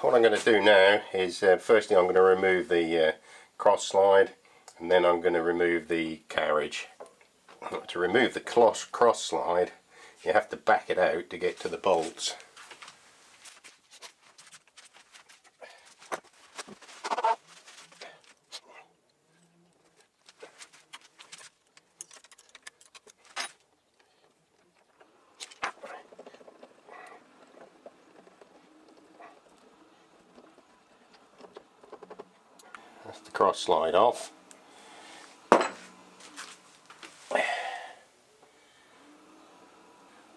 what I'm going to do now is firstly I'm going to remove the cross slide, and then I'm going to remove the carriage. To remove the cross slide, you have to back it out to get to the bolts. That's the cross slide off.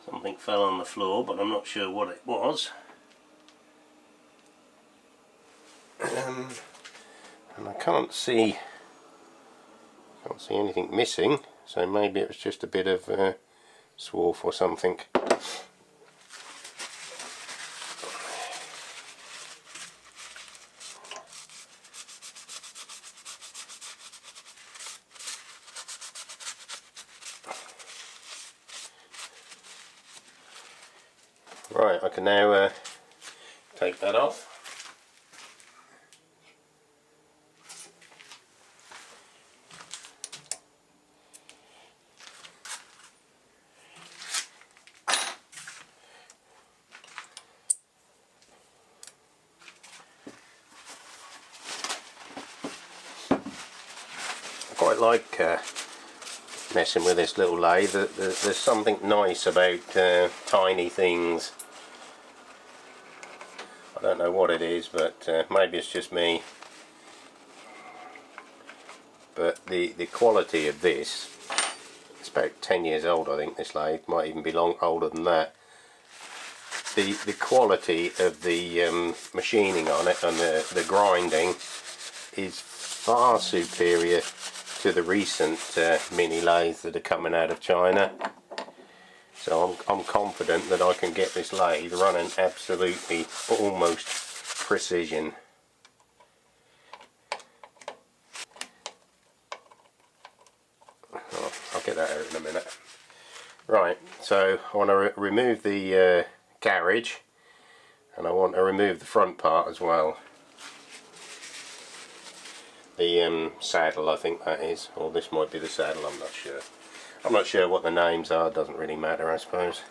Something fell on the floor, but I'm not sure what it was. And I can't see anything missing, so maybe it was just a bit of swarf or something. Right, I can now take that off. I quite like messing with this little lathe. There's something nice about tiny things. I don't know what it is, but maybe it's just me. But the quality of this, it's about 10 years old I think, this lathe, might even be older than that. The quality of the machining on it and the grinding is far superior to the recent mini lathes that are coming out of China. So I'm confident that I can get this lathe running absolutely almost precision. Oh, I'll get that out in a minute. Right, so I want to remove the carriage, and I want to remove the front part as well. The saddle, I think that is, or this might be the saddle, I'm not sure. I'm not sure what the names are, doesn't really matter I suppose.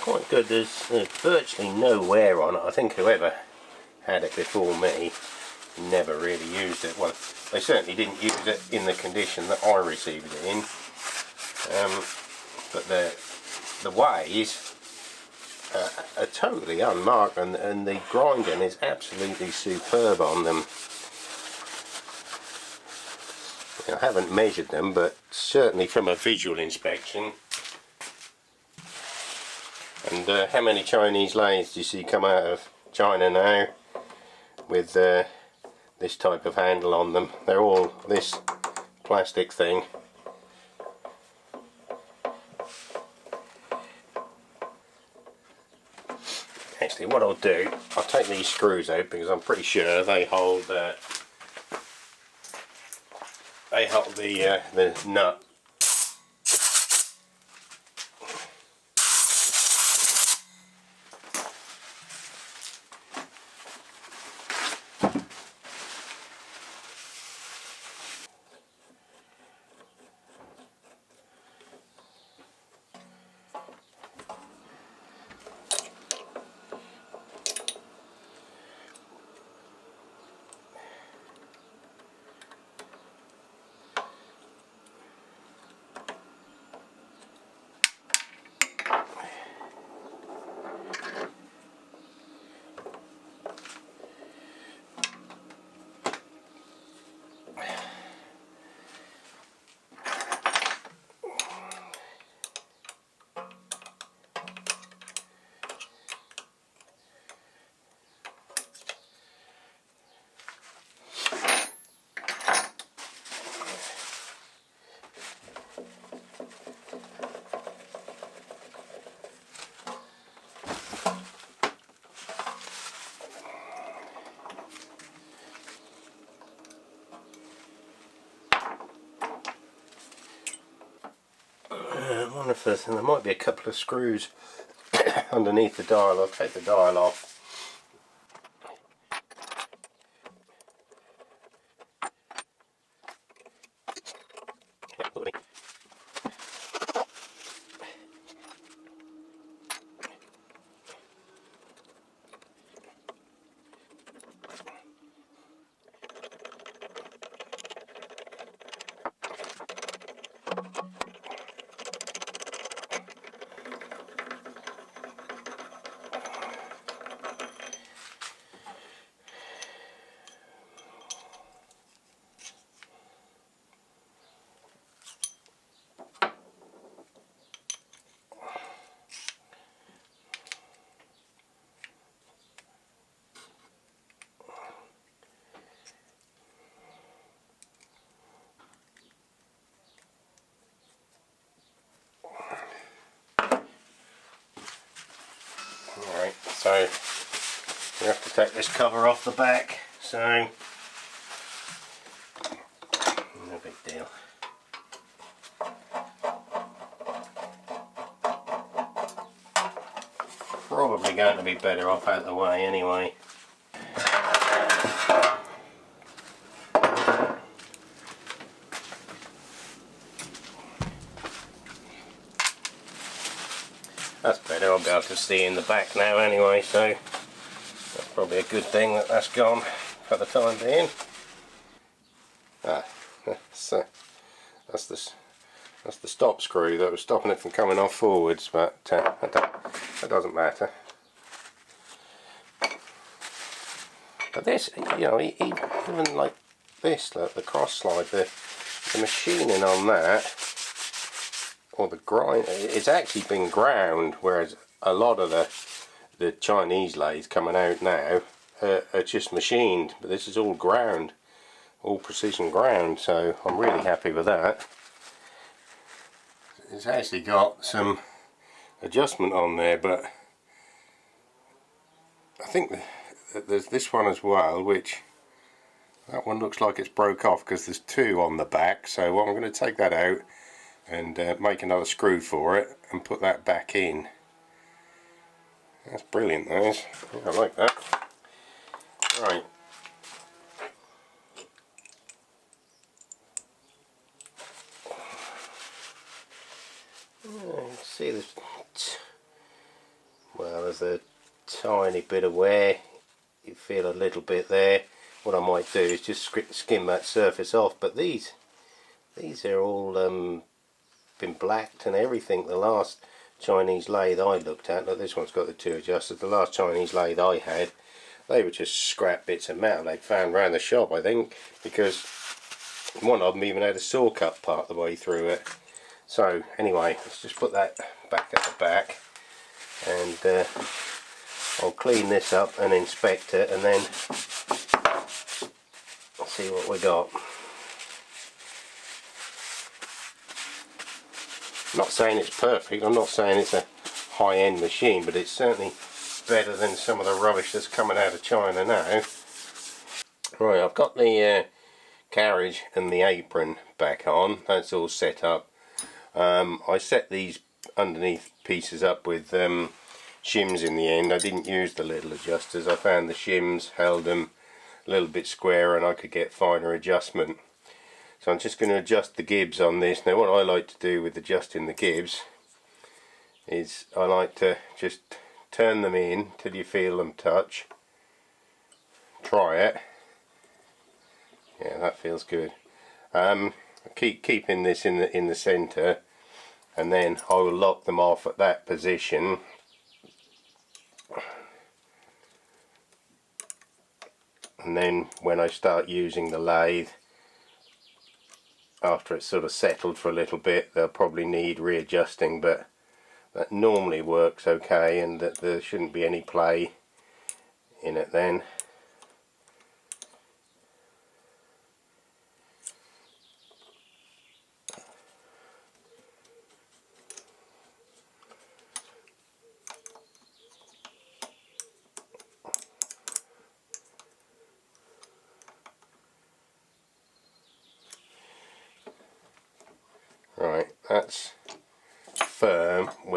Quite good. There's virtually no wear on it. I think whoever had it before me never really used it. Well, they certainly didn't use it in the condition that I received it in. But the ways are totally unmarked, and the grinding is absolutely superb on them. I haven't measured them, but certainly from a visual inspection. And how many Chinese lathes do you see come out of China now with this type of handle on them? They're all this plastic thing. Actually, what I'll do, I'll take these screws out because I'm pretty sure they hold the nut. wonder if there might be a couple of screws underneath the dial. I'll take the dial off. Alright, so we have to take this cover off the back, so no big deal. Probably going to be better off out the way anyway. That's better, I'll be able to see in the back now anyway, so that's probably a good thing that that's gone for the time being. That's the stop screw that was stopping it from coming off forwards, but that doesn't matter. But this, you know, even like this, like the cross slide, the machining on that, or the grind, it's actually been ground, whereas a lot of the Chinese lathes coming out now are just machined, but this is all ground, all precision ground, so I'm really happy with that. It's actually got some adjustment on there, but I think there's this one as well, which that one looks like it's broke off because there's two on the back, so I'm going to take that out and make another screw for it and put that back in. That's brilliant, that is. I like that. Right. See this? Well, there's a tiny bit of wear. You feel a little bit there. What I might do is just skim that surface off. But these are all been blacked and everything. The last Chinese lathe I looked at, look, this one's got the two adjusters. The last Chinese lathe I had, they were just scrap bits of metal they'd found around the shop, I think, because one of them even had a saw cut part the way through it. So anyway, let's just put that back at the back, and I'll clean this up and inspect it, and then see what we got. I'm not saying it's perfect, I'm not saying it's a high-end machine, but it's certainly better than some of the rubbish that's coming out of China now. Right, I've got the carriage and the apron back on, that's all set up. I set these underneath pieces up with shims in the end. I didn't use the little adjusters. I found the shims held them a little bit square and I could get finer adjustment. So I'm just going to adjust the gibs on this. Now what I like to do with adjusting the gibs is I like to just turn them in till you feel them touch. Try it. Yeah, that feels good. Keeping this in the centre, and then I will lock them off at that position. And then when I start using the lathe, after it's sort of settled for a little bit, they'll probably need readjusting, but that normally works okay, and that there shouldn't be any play in it then. Right, that's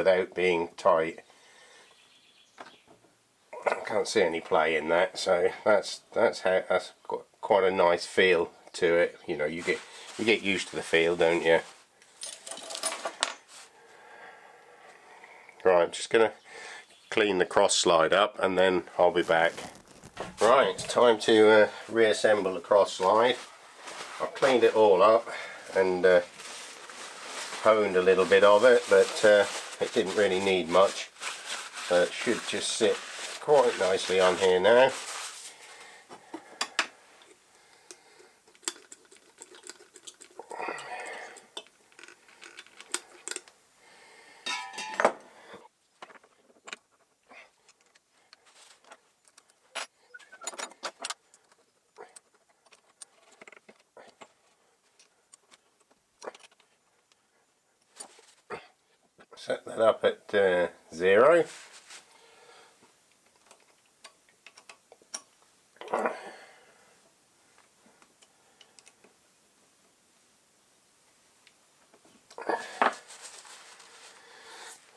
without being tight. I can't see any play in that, so that's got quite a nice feel to it. You know, you get used to the feel, don't you? Right, I'm just gonna clean the cross slide up and then I'll be back. Right, it's time to reassemble the cross slide. I've cleaned it all up and honed a little bit of it, but it didn't really need much, so it should just sit quite nicely on here now. Set that up at 0.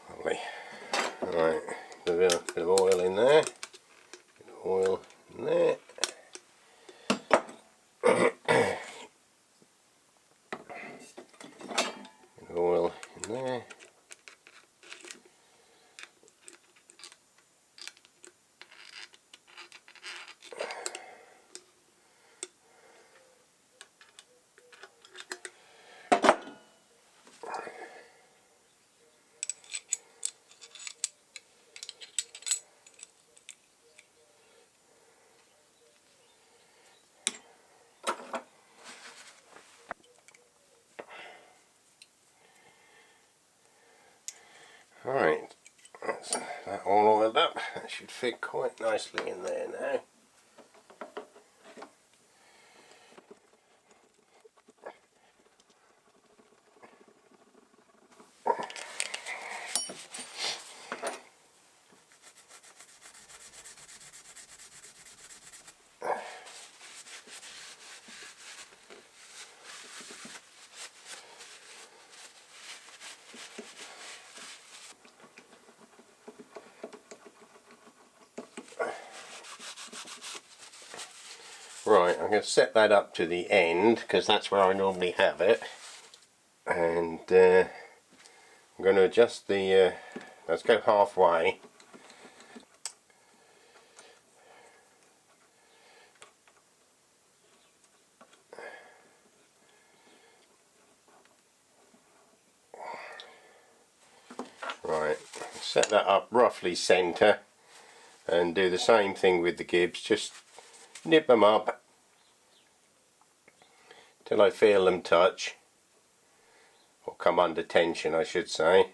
Lovely. Right, a bit of oil in there. Bit of oil in there. Bit of oil in there. Alright, that's that all oiled up. That should fit quite nicely in there now. Right, I'm going to set that up to the end because that's where I normally have it, and I'm going to adjust the, let's go halfway. Right, set that up roughly centre and do the same thing with the gibs, just nip them up till I feel them touch, or come under tension I should say.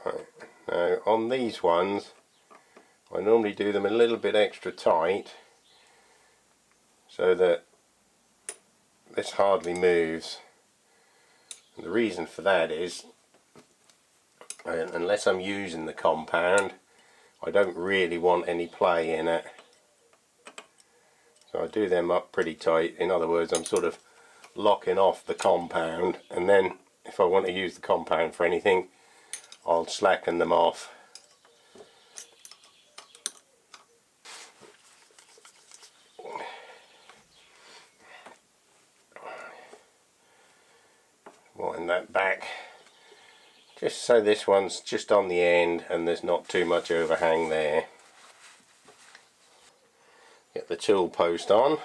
Right, now on these ones I normally do them a little bit extra tight so that this hardly moves, and the reason for that is unless I'm using the compound I don't really want any play in it, so I do them up pretty tight. In other words, I'm sort of locking off the compound, and then if I want to use the compound for anything I'll slacken them off. Wind that back just so this one's just on the end and there's not too much overhang there. Get the tool post on.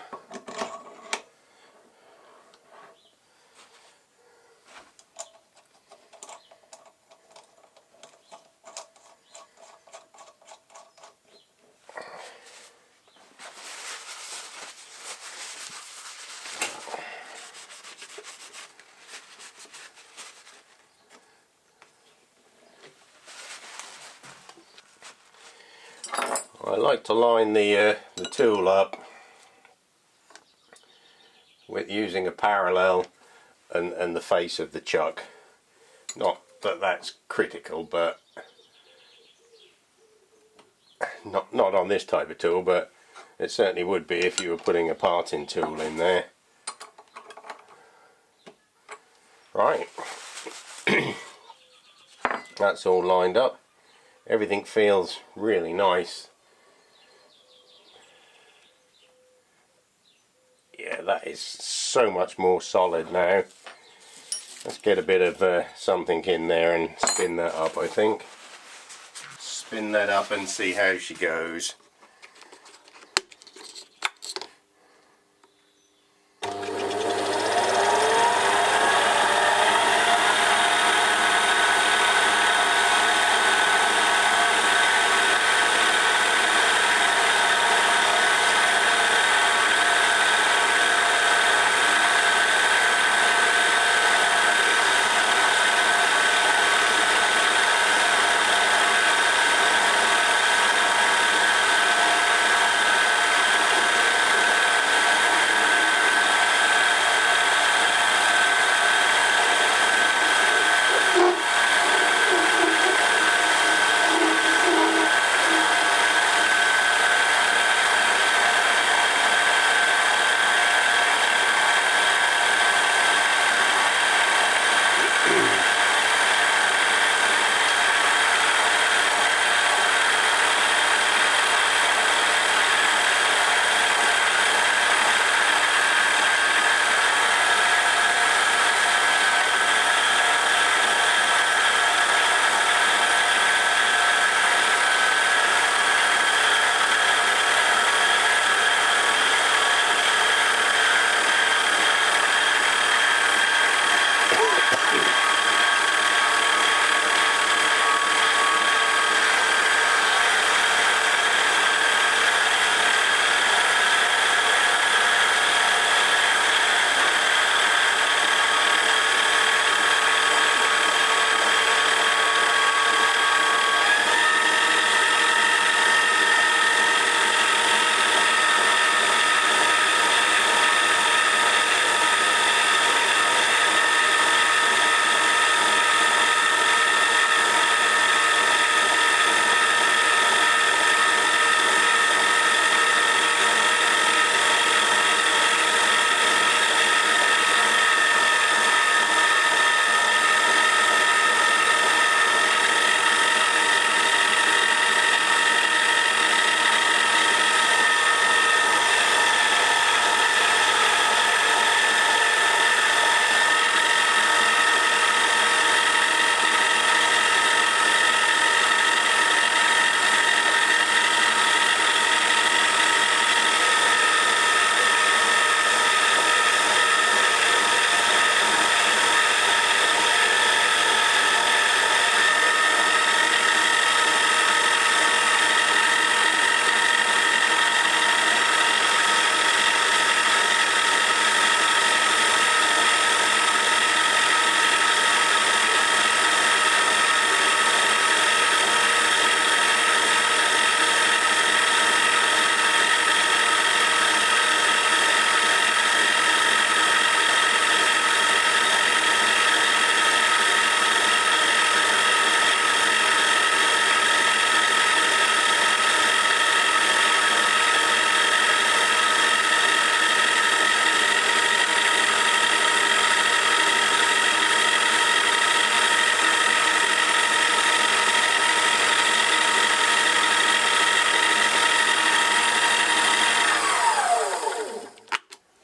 I like to line the tool up with using a parallel and the face of the chuck. Not that that's critical, but not on this type of tool, but it certainly would be if you were putting a parting tool in there. Right, that's all lined up. Everything feels really nice. Yeah, that is so much more solid now. Let's get a bit of something in there and spin that up, I think. Spin that up and see how she goes.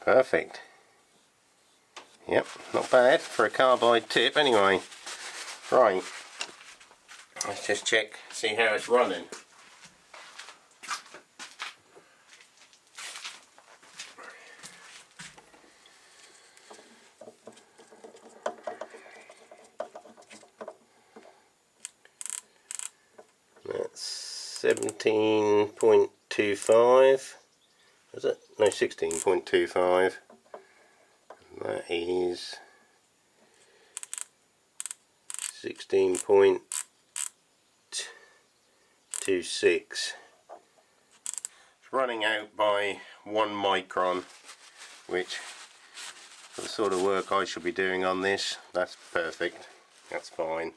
Perfect. Yep, not bad for a carbide tip anyway. Right, let's just check, see how it's running. That's 17.25. Is it? No, 16.25. That is 16.26. running out by 1 micron, which for the sort of work I should be doing on this, that's perfect. That's fine.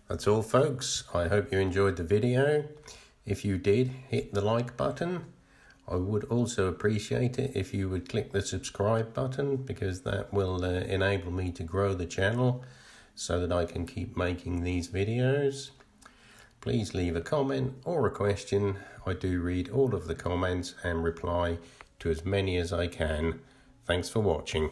That's all, folks. I hope you enjoyed the video. If you did, hit the like button. I would also appreciate it if you would click the subscribe button, because that will enable me to grow the channel so that I can keep making these videos. Please leave a comment or a question. I do read all of the comments and reply to as many as I can. Thanks for watching.